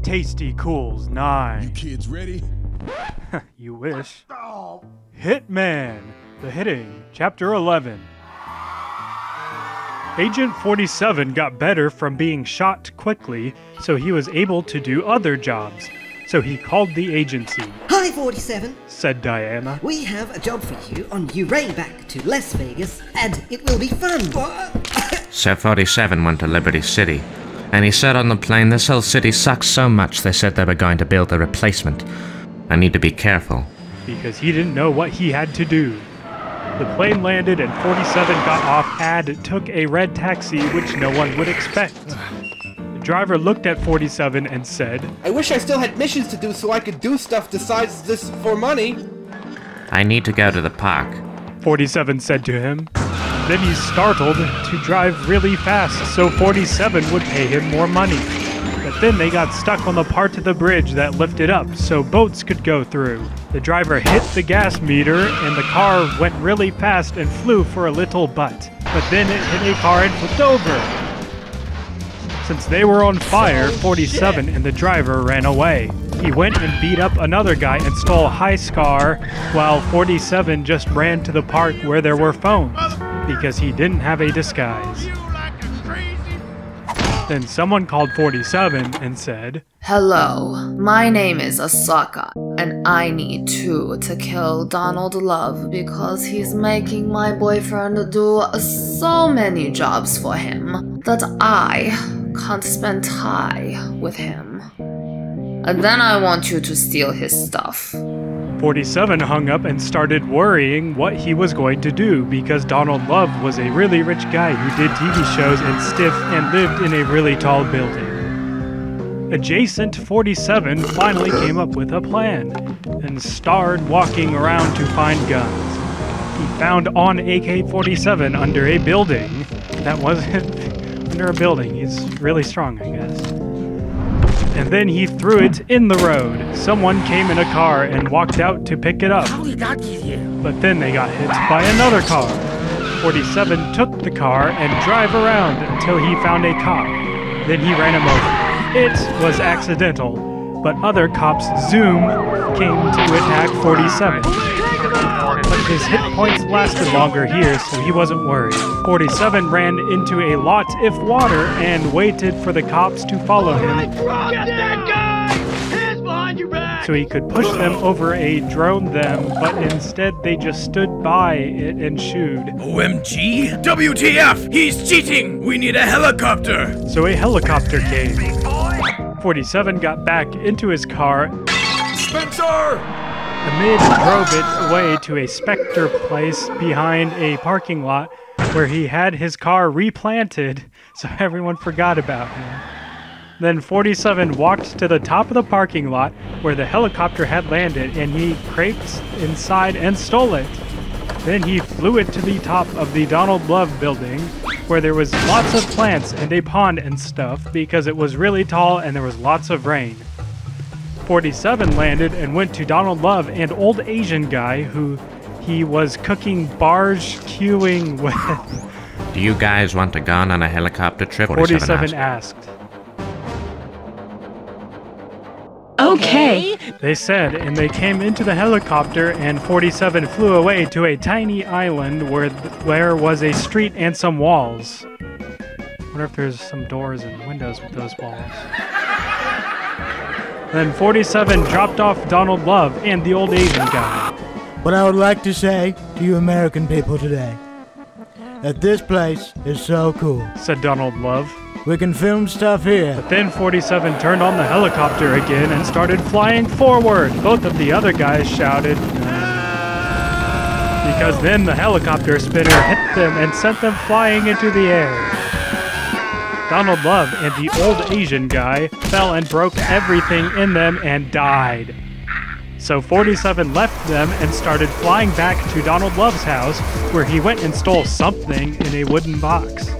Tasty Cools 9. You kids ready? You wish. Hitman, The Hitting, Chapter 11. Agent 47 got better from being shot quickly, so he was able to do other jobs. So he called the agency. Hi, 47, said Diana. We have a job for you on your way back to Las Vegas, and it will be fun. So 47 went to Liberty City, and he said on the plane, this whole city sucks so much they said they were going to build a replacement. I need to be careful. Because he didn't know what he had to do. The plane landed and 47 got off and took a red taxi, which no one would expect. The driver looked at 47 and said, I wish I still had missions to do so I could do stuff besides this for money. I need to go to the park. 47 said to him. Then he startled to drive really fast so 47 would pay him more money. But then they got stuck on the part of the bridge that lifted up so boats could go through. The driver hit the gas meter and the car went really fast and flew for a little but then it hit a car and flipped over. Since they were on fire, 47 and the driver ran away. He went and beat up another guy and stole a high scar, while 47 just ran to the park where there were phones, because he didn't have a disguise. Then someone called 47 and said, Hello, my name is Asaka, and I need to kill Donald Love because he's making my boyfriend do so many jobs for him that I can't spend time with him. And then I want you to steal his stuff. 47 hung up and started worrying what he was going to do because Donald Love was a really rich guy who did TV shows and stiff and lived in a really tall building. Adjacent 47 finally came up with a plan and started walking around to find guns. He found an AK-47 under a building. That wasn't under a building. He's really strong, I guess. And then he threw it in the road. Someone came in a car and walked out to pick it up. But then they got hit by another car. 47 took the car and drove around until he found a cop. Then he ran him over. It was accidental, but other cops, Zoom, came to attack 47. But his hit points lasted longer here, so he wasn't worried. 47 ran into a lot of water and waited for the cops to follow him. Get that guy! Hands behind your back! So he could push them over a drone them, but instead they just stood by it and shooed. OMG? WTF! He's cheating! We need a helicopter! So a helicopter came. 47 got back into his car. Spencer! Amid drove it away to a Spectre place behind a parking lot where he had his car replanted so everyone forgot about him. Then 47 walked to the top of the parking lot where the helicopter had landed and he crept inside and stole it. Then he flew it to the top of the Donald Love building where there was lots of plants and a pond and stuff because it was really tall and there was lots of rain. 47 landed and went to Donald Love and old Asian guy who he was cooking barbecuing with. Do you guys want to go on a helicopter trip? 47 asked. Okay. They said, and they came into the helicopter and 47 flew away to a tiny island where was a street and some walls. I wonder if there's some doors and windows with those walls. Then 47 dropped off Donald Love and the old Asian guy. What I would like to say to you American people today, that this place is so cool, said Donald Love. We can film stuff here. But then 47 turned on the helicopter again and started flying forward. Both of the other guys shouted, because then the helicopter spinner hit them and sent them flying into the air. Donald Love and the old Asian guy fell and broke everything in them and died. So 47 left them and started flying back to Donald Love's house where he went and stole something in a wooden box.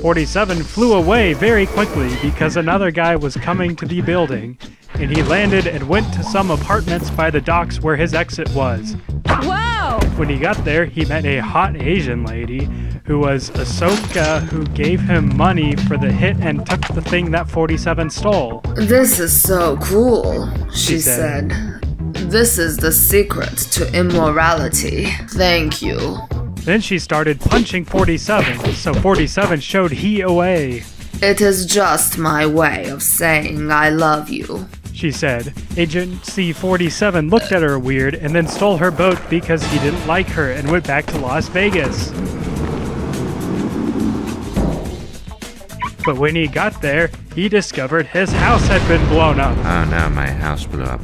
47 flew away very quickly because another guy was coming to the building and he landed and went to some apartments by the docks where his exit was. Wow! When he got there, he met a hot Asian lady who was Ahsoka, who gave him money for the hit and took the thing that 47 stole. This is so cool, she said. This is the secret to immorality. Thank you. Then she started punching 47, so 47 showed he away. It is just my way of saying I love you, she said. Agent C-47 looked at her weird and then stole her boat because he didn't like her and went back to Las Vegas. But when he got there, he discovered his house had been blown up. Oh no, my house blew up.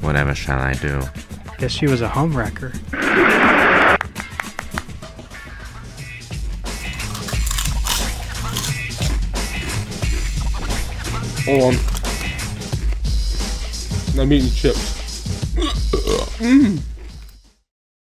Whatever shall I do? Guess she was a homewrecker. Hold on. I'm eating chips.